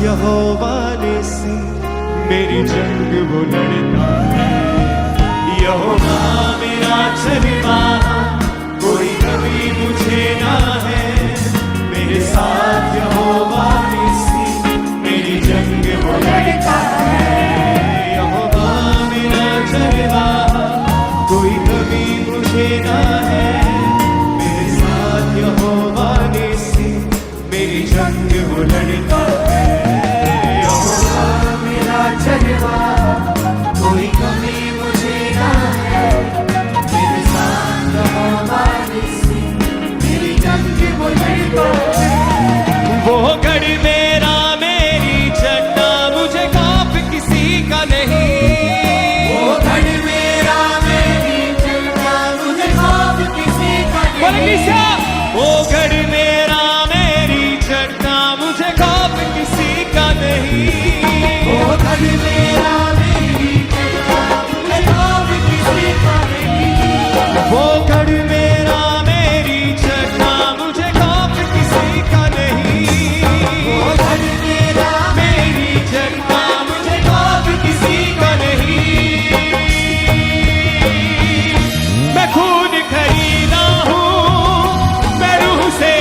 यहोवा निस्सी मेरी जंग वो लड़ता है। यहोवा मेरा चरवाहा, कोई कभी मुझे ना है। मेरे साथ यहोवा निस्सी मेरी जंग वो लड़ता है। यहोवा मेरा चरवाहा, कोई कभी मुझे ना है। मेरे साथ यहोवा निस्सी मेरी जंग वो लड़ता है। यहोवा मेरा चरवाहा, कोई कभी मुझे ना है। मेरे साथ यहोवा निस्सी मेरी जंग वो लड़ता है। वो गढ़ मेरा मेरी झंडा, मुझे खौफ किसी का नहीं। वो गढ़ मेरा मेरी झंडा, मुझे खौफ किसी का नहीं। वो गढ़ मेरा मेरी झंडा, मुझे खौफ किसी का नहीं। वो गढ़ मेरा मेरी झंडा, मुझे खौफ किसी का नहीं। वो गढ़ मेरा मेरी झंडा, मुझे खौफ किसी का नहीं। वो गढ़ मेरा मेरी झंडा, मुझे खौफ किसी का नहीं। मैं खून खरीदा हूँ, मैं रूह से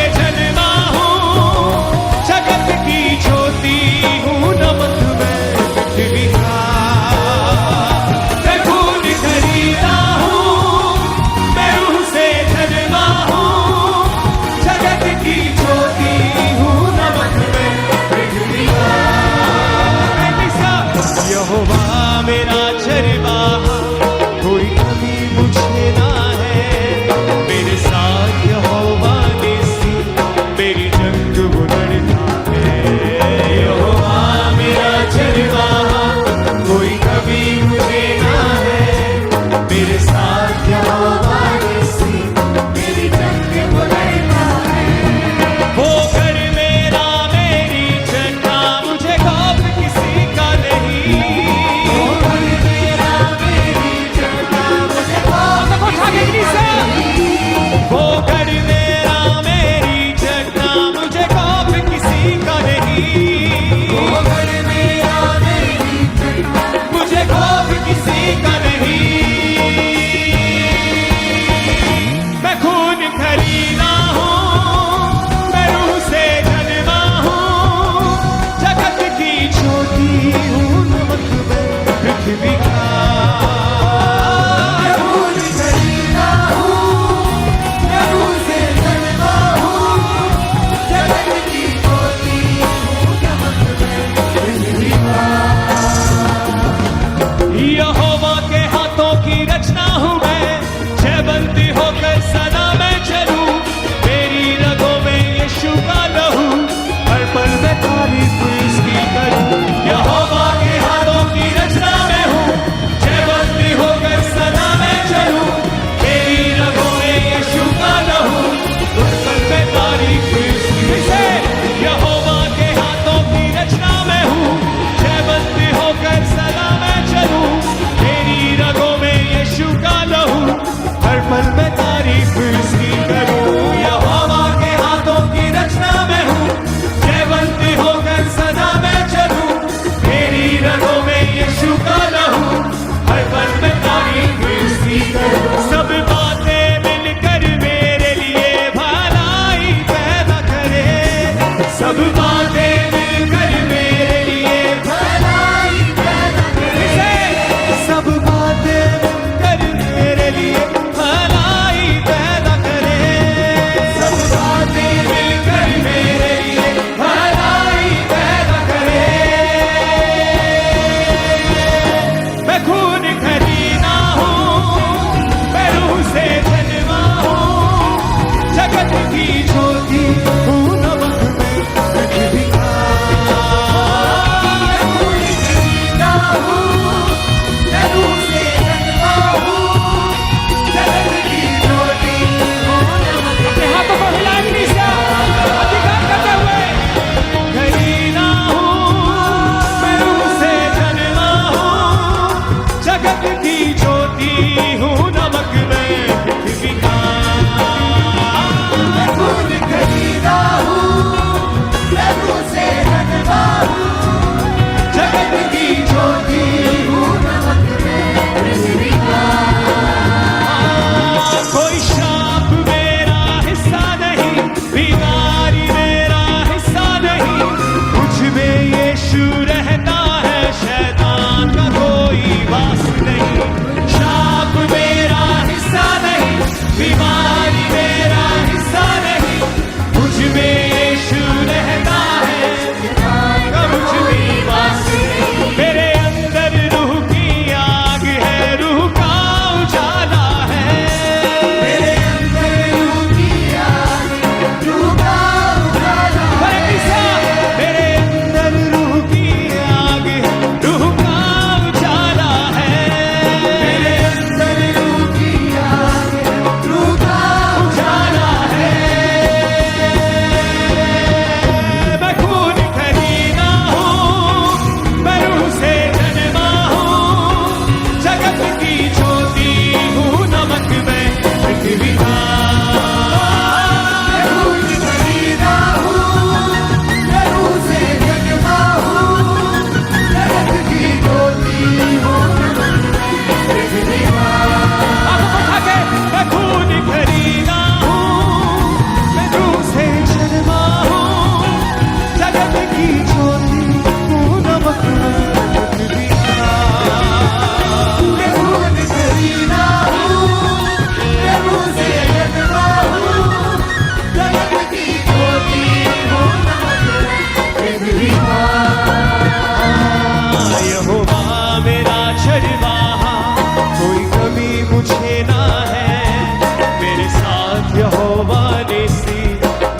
यहोवा निस्सी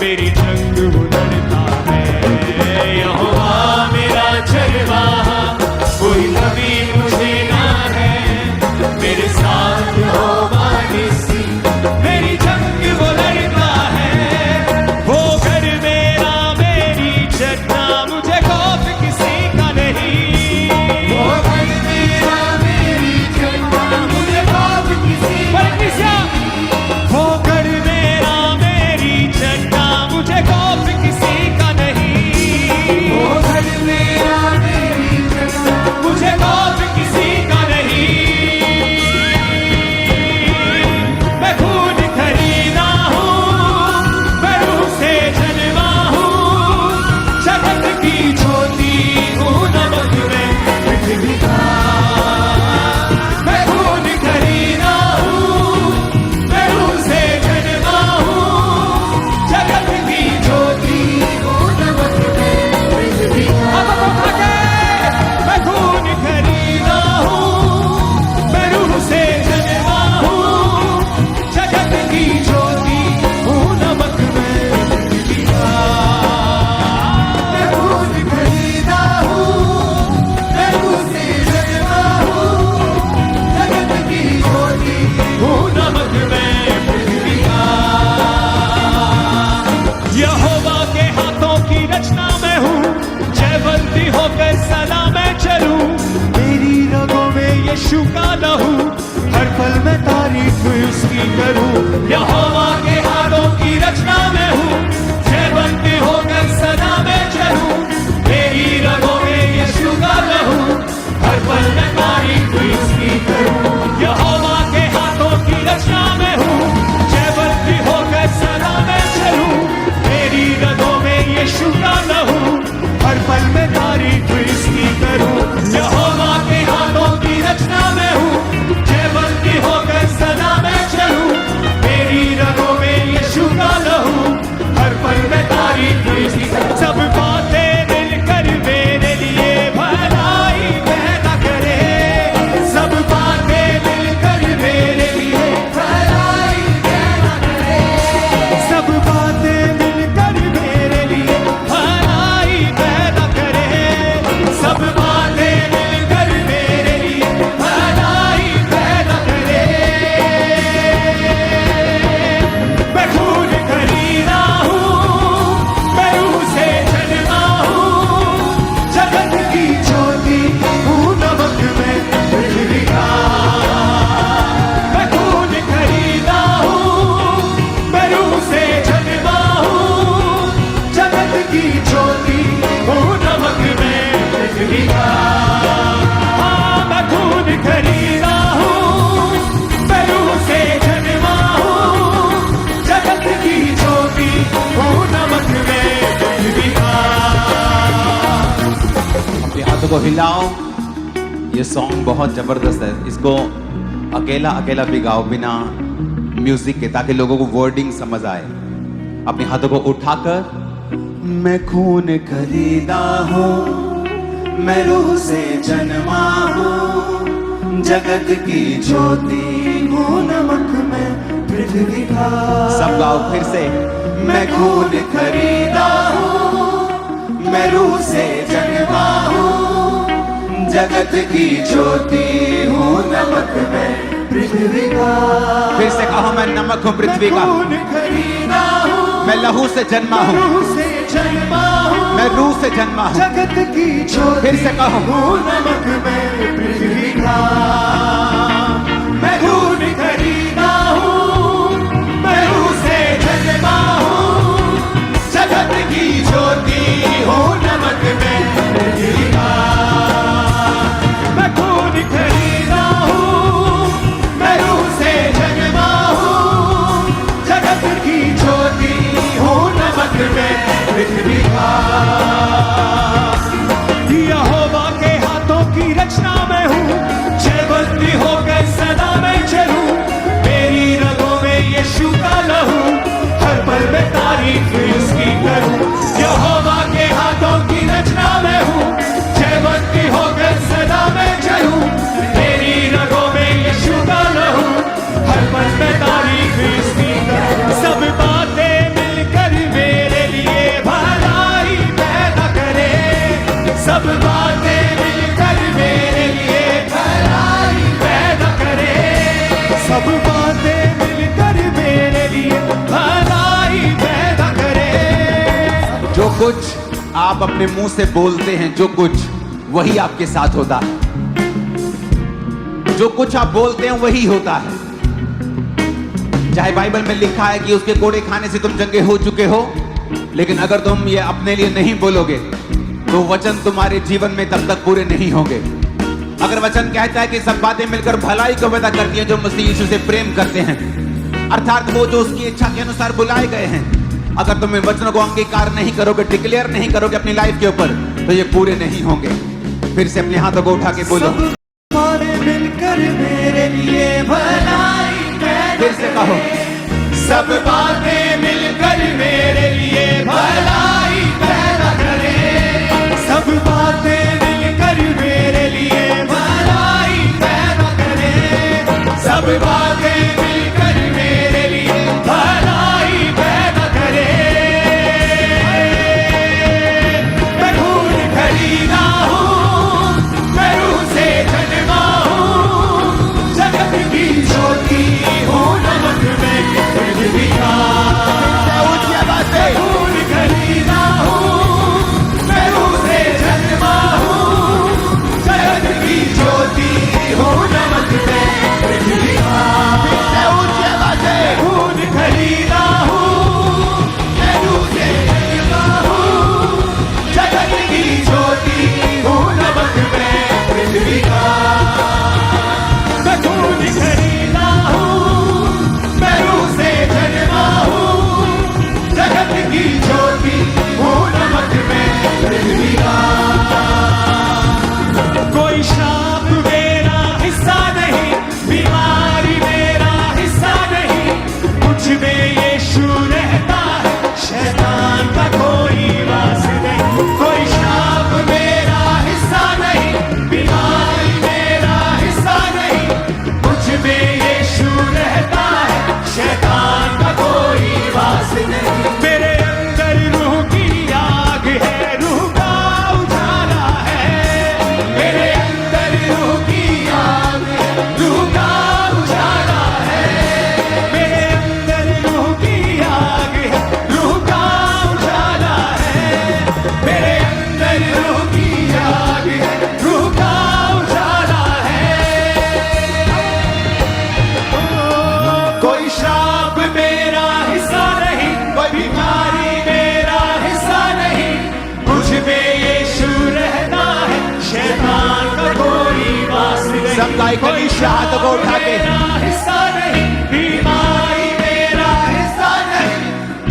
मेरी जंग वो लड़ता है। यहोवा मेरा चरवाहा कोई कभी मुझे ना है, मेरे साथ यहोवा निस्सी मेरी जंग वो लड़ता है। वो घर मेरा मेरी चट्टा मुझे खौफ किसी का नहीं। वो घर मेरा मेरी चट्टा मुझे खौफ किसी का नहीं। वो घर मेरा मेरी चट्टा मुझे खौफ किसी का नहीं। वो घर मेरा मेरी चट्टा मुझे खौफ किसी का नहीं। मैं खून खरीदा हूँ, मैं रूह से जन्मा हूँ, जगत की ज्योति हूँ, नमक में पृथ्वी का। मैं खून खरीदा हूँ, मैं रूह से जन्मा हूँ, जगत की ज्योति हूँ, नमक में पृथ्वी का। मैं खून खरीदा हूँ, मैं रूह से जन्मा हूँ, जगत की ज्योति हूँ, नमक में पृथ्वी का। मैं खून खरीदा हूँ, मैं रूह से जन्मा हूँ, जगत की ज्योति हूँ, नमक में पृथ्वी का। यहोवा के हाथों की रचना मैं हूँ, जयवंती होकर सदा मैं चलूं। मेरी रगों में यीशु का लहू, हर पल मैं तारीफ उसकी करूं। यहोवा के हाथों की रचना मैं हूँ, जयवंती होकर सदा मैं चलूं। मेरी रगों में यीशु का लहू, हर पल मैं तारीफ उसकी करूं। यहोवा के हाथों की रचना मैं हूँ, जयवंती होकर सदा मैं चलूं। मेरी रगों में यीशु का लहू, हर पल में तारीफ इसकी करूं। यहोवा के हाथों की रचना मैं हूँ, जयवंती होकर सदा मैं चलूं। मेरी रगों में यीशु का लहू, हर पल में तारीफ इसकी करूं। सब बातें मिलकर मेरे लिए भलाई पैदा करे। सब बातें मिलकर मेरे लिए भलाई पैदा करे। सब बातें मिलकर मेरे लिए भलाई पैदा करे। सब बातें मिलकर मेरे लिए भलाई पैदा करे। मैं खून खरीदा हूँ, मैं रूह से जन्मा हूँ, जगत की ज्योति हूँ, नमक में पृथ्वी का। मैं खून खरीदा हूँ, मैं रूह से जन्मा हूँ, जगत की ज्योति हूँ, नमक में पृथ्वी का। हाँ, मैं खून खरीदा हूँ, मैं रूह से जन्मा हूँ, जगत की ज्योति हूँ, नमक में पृथ्वी का। अपने हाथों को हिलाओ। ये सॉन्ग बहुत जबरदस्त है, इसको अकेला अकेला भी गाओ बिना म्यूजिक के, ताकि लोगों को वर्डिंग समझ आए। अपने हाथों को उठाकर मैं खून खरीदा हूँ, मैं रूह से जन्मा हूँ, जगत की ज्योति हूँ, नमक में पृथ्वी का। सब गाओ फिर से। मैं खून खरीदा हूँ, मैं रूह से जन्मा हूँ, जगत की ज्योति हूँ, नमक में पृथ्वी का। फिर से कहो, मैं नमक हूँ पृथ्वी का। खून खरीदा हूँ, मैं लहू से जन्मा हूँ, रूह से जन्मा हूँ, मैं रूह से जन्मा हूँ। जगत की ज्योति फिर से कहो, हूँ, नमक में पृथ्वी का। मैं खून खरीदा हूँ, मैं रूह से जन्मा हूँ, जगत की ज्योति हूँ, नमक में पृथ्वी का। मैं खून खरीदा हूँ, मैं रूह से जन्मा हूँ, जगत की ज्योति हूँ, नमक में पृथ्वी का। यहोवा के हाथों की रचना मैं हूँ, जयवंती होकर सदा मैं चलूं। मेरी रगों में यीशु का लहू, हर पल में तारीफ उसकी करूं। यहोवा के हाथों की रचना मैं हूँ, जयवंती होकर सदा मैं चलूं। मेरी रगों में यीशु का लहू, हर पल में तारीफ उसकी करूं। कुछ आप अपने मुंह से बोलते हैं, जो कुछ वही आपके साथ होता है। जो कुछ आप बोलते हैं वही होता है। चाहे बाइबल में लिखा है कि उसके कोड़े खाने से तुम चंगे हो चुके हो, लेकिन अगर तुम ये अपने लिए नहीं बोलोगे तो वचन तुम्हारे जीवन में तब तक पूरे नहीं होंगे। अगर वचन कहता है कि सब बातें मिलकर भलाई को पैदा करती हैं जो मसीह यीशु से प्रेम करते हैं, अर्थात वो जो उसकी इच्छा के अनुसार बुलाए गए हैं, अगर तुम इन वचनों को अंगीकार नहीं करोगे, डिक्लेयर नहीं करोगे अपनी लाइफ के ऊपर, तो ये पूरे नहीं होंगे। फिर से अपने हाथों को उठा के बोलो, मिलकर मेरे लिए भलाई पैदा फिर से कहो, सब बातें मिलकर मेरे लिए भलाई पैदा करें। सब बातें मिलकर मेरे लिए भलाई पैदा करें। सब बातें मिलकर मेरे लिए भलाई पैदा करें। मैं खून खरीदा हूँ, मैं रूह से जन्मा हूँ, जगत की ज्योति हूँ, नमक में पृथ्वी का। खून खरीदा हूँ, मैं रूह से जन्मा हूँ, जगत की ज्योति हूँ, नमक में पृथ्वी का। खून खरीदा हूँ, मैं रूह से जन्मा हूँ, जगत की ज्योति हूँ, नमक में पृथ्वी का। मैं खून खरीदा हूँ, मैं रूह से जन्मा हूँ, जगत की ज्योति हूँ, नमक में पृथ्वी का। कोई श्राप मेरा हिस्सा नहीं, बीमारी मेरा हिस्सा नहीं, मुझ में यीशु रहता है, शैतान का कोई वास नहीं। कोई श्राप मेरा हिस्सा नहीं, बीमारी मेरा हिस्सा नहीं, मुझ में यीशु रहता है, शैतान का कोई वास नहीं। मेरे अंदर रूह की आग है, रूह का उजाला है। मेरे अंदर रूह की आग है, रूह का उजाला है। मेरे अंदर रूह की आग है, रूह का उजाला है। मेरे अंदर रूह की आग है, रूह का उजाला है। कोई श्राप मेरा हिस्सा नहीं, कोई बीमारी मेरा हिस्सा नहीं, मुझ में यीशु रहता है, शैतान का कोई वास नहीं। सब गायक हाथों को उठा के, मेरा हिस्सा नहीं, बीमारी मेरा हिस्सा नहीं,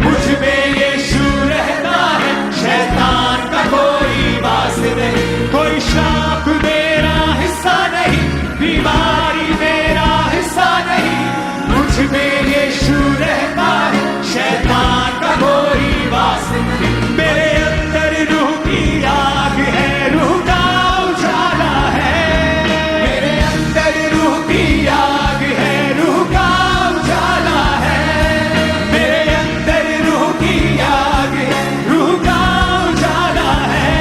मुझ में यीशु रहता है, शैतान का कोई वास नहीं। कोई श्राप मेरा हिस्सा नहीं, बीमारी मेरा हिस्सा नहीं, मुझ में यीशु रहता है, शैतान का कोई वास नहीं। मेरे अंदर रूह की आग है, रूह का उजाला है। मेरे अंदर रूह की आग है, रूह का उजाला है। मेरे अंदर रूह की आग है, रूह का उजाला है।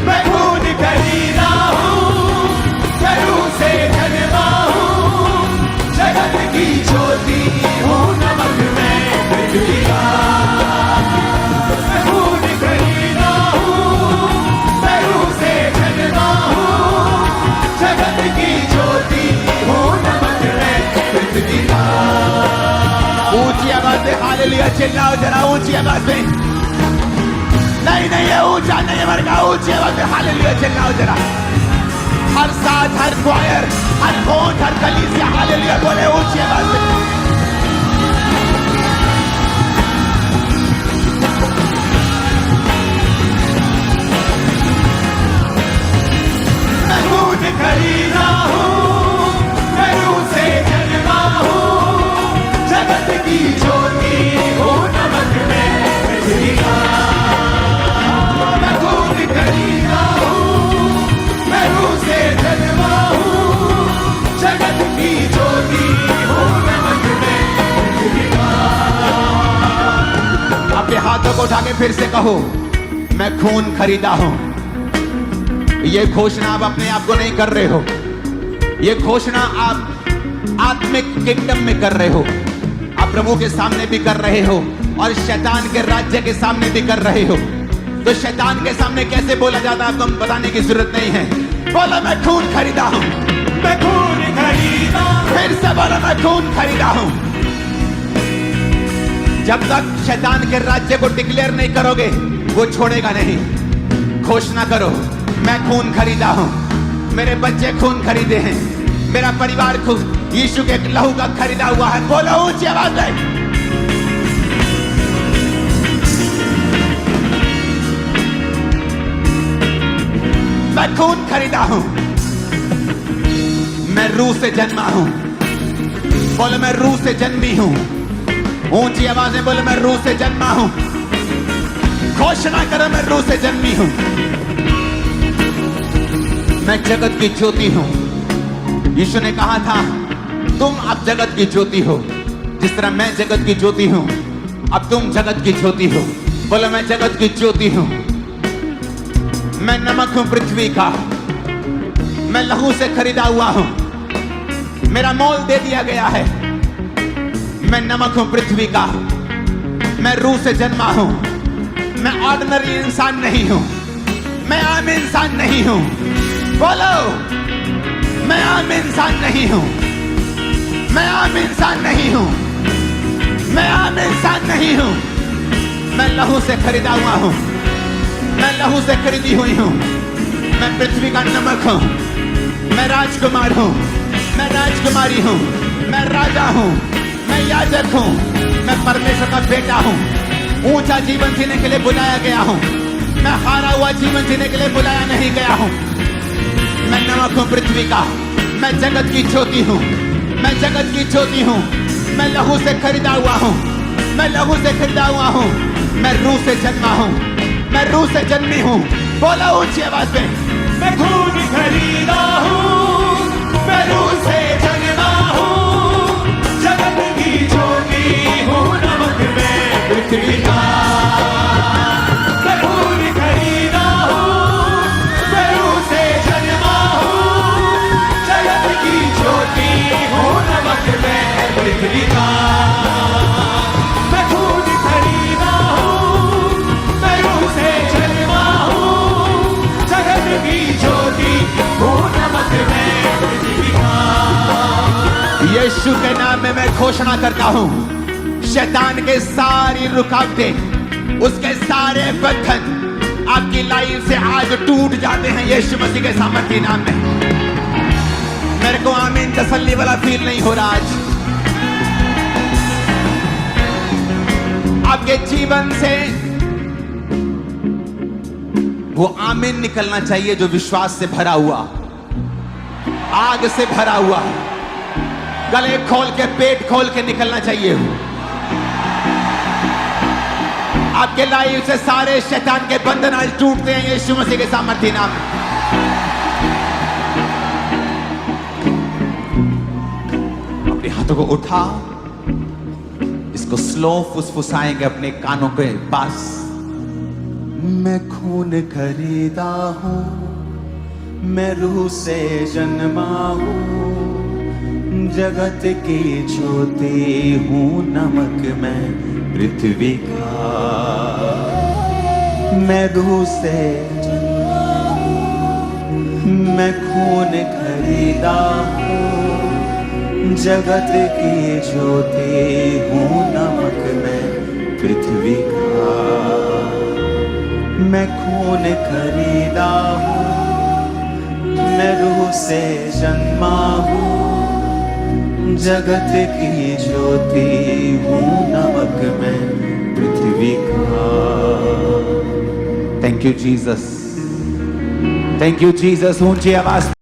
मैं खून खरीदा हूँ, मैं रूह से जन्मा हूँ, जगत की ज्योति हूँ, नमक में पृथ्वी का। मैं खून खरीदा हूँ, मैं रूह से जन्मा हूँ, जगत की ज्योति हूँ, नमक में पृथ्वी का। ऊंची आवाज में हालेलुया चिल्लाओ जरा, ऊंची आवाज में। नहीं नहीं, ये ऊंचा नहीं है मर का, ऊंची आवाज में हालेलुया चिल्लाओ जरा। हर साथ, हर क्वायर, हर कोट, हर कलीसिया हालेलुया बोले ऊंची आवाज में। मैं खून खरीदा हूँ, मैं रूह से जन्मा हूँ, जगत की ज्योति हूँ, नमक में पृथ्वी का। मैं खून खरीदा हूँ, मैं रूह से जन्मा हूँ, जगत की ज्योति हूँ, नमक में पृथ्वी का। अपने हाथों को उठा के फिर से कहो, मैं खून खरीदा हूं। ये घोषणा आप अपने आप को नहीं कर रहे हो, ये घोषणा आप आत्मिक किंगडम में कर रहे हो, आप प्रभु के सामने भी कर रहे हो और शैतान के राज्य के सामने भी कर रहे हो, तो शैतान के सामने कैसे बोला जाता है आपको बताने की जरूरत नहीं है। बोलो मैं खून खरीदा हूं, मैं खून खरीदा। फिर से बोलो मैं खून खरीदा हूं। जब तक शैतान के राज्य को डिक्लेयर नहीं करोगे वो छोड़ेगा नहीं। घोषणा करो मैं खून खरीदा हूं, मेरे बच्चे खून खरीदे हैं, मेरा परिवार खून यीशु के लहू का खरीदा हुआ है। बोलो ऊंची आवाज में। मैं खून खरीदा हूं, मैं रूह से जन्मा हूं। बोलो मैं रूह से जन्मी हूं। ऊंची आवाज में बोलो मैं रूह से जन्मा हूं। घोषणा करो मैं रूह से जन्मी हूं। मैं जगत की ज्योति हूं। यीशु ने कहा था तुम अब जगत की ज्योति हो, जिस तरह मैं जगत की ज्योति हूं अब तुम जगत की ज्योति हो। बोलो मैं जगत की ज्योति हूं। मैं नमक हूं पृथ्वी का, मैं लहू से खरीदा हुआ हूं, मेरा मोल दे दिया गया है। मैं नमक हूं पृथ्वी का, मैं रूह से जन्मा हूं। मैं ऑर्डिनरी इंसान नहीं हूं, मैं आम इंसान नहीं हूं। बोलो मैं आम इंसान नहीं हूं, मैं आम इंसान नहीं हूं, मैं आम इंसान नहीं हूं। मैं लहू से खरीदा हुआ हूं, मैं लहू से खरीदी हुई हूं। मैं पृथ्वी का नमक हूं, मैं राजकुमार हूं, मैं राजकुमारी हूं, मैं राजा हूं, मैं याजक हूं, मैं परमेश्वर का बेटा हूं। ऊंचा जीवन जीने के लिए बुलाया गया हूं, मैं हारा हुआ जीवन जीने के लिए बुलाया नहीं गया हूं। मैं नमक हूं पृथ्वी का, मैं जगत की ज्योति हूं, मैं जगत की ज्योति हूं। मैं लहू से खरीदा हुआ हूं, मैं लहू से खरीदा हुआ हूं। मैं रूह से जन्मा हूं, मैं रूह से जन्मी हूं। बोलो ऊंची आवाज में। मैं खून खरीदा हूँ, मैं रूह से जन्मा हूँ, जगत की ज्योति हूँ, नमक में पृथ्वी का। मैं खून खरीदा हूँ, मैं रूह से जन्मा हूँ, जगत की ज्योति हूँ, नमक में पृथ्वी का। मैं खून खरीदा हूँ, मैं रूह से जन्मा हूँ, जगत की ज्योति हूँ, नमक में पृथ्वी का। यीशु के नाम में मैं घोषणा करता हूं, शैतान के सारी रुकावटें, उसके सारे बंधन आपकी लाइफ से आज टूट जाते हैं यीशु मसीह के सामर्थ्य नाम में। मेरे को आमीन तसल्ली वाला फील नहीं हो रहा आज। आपके जीवन से वो आमीन निकलना चाहिए जो विश्वास से भरा हुआ, आग से भरा हुआ, गले खोल के पेट खोल के निकलना चाहिए। आपके लाइफ से सारे शैतान के बंधन आज टूटते हैं यीशु मसीह के सामर्थ्य नाम में। अपने हाथों को उठाओ, इसको स्लो फुसफुसाएंगे अपने कानों के पास। मैं खून खरीदा हूं, मैं रूह से जन्मा हूं, जगत की ज्योति हूं, नमक मैं पृथ्वी का। मैं रूह से मैं खून खरीदा हूं, जगत की ज्योति हूं, नमक मैं पृथ्वी का। मैं खून खरीदा हूं, मैं रूह से जन्मा हूं, जगत की ज्योति हूं, नमक में पृथ्वी का। Thank you Jesus, thank you Jesus. ऊंची आवाज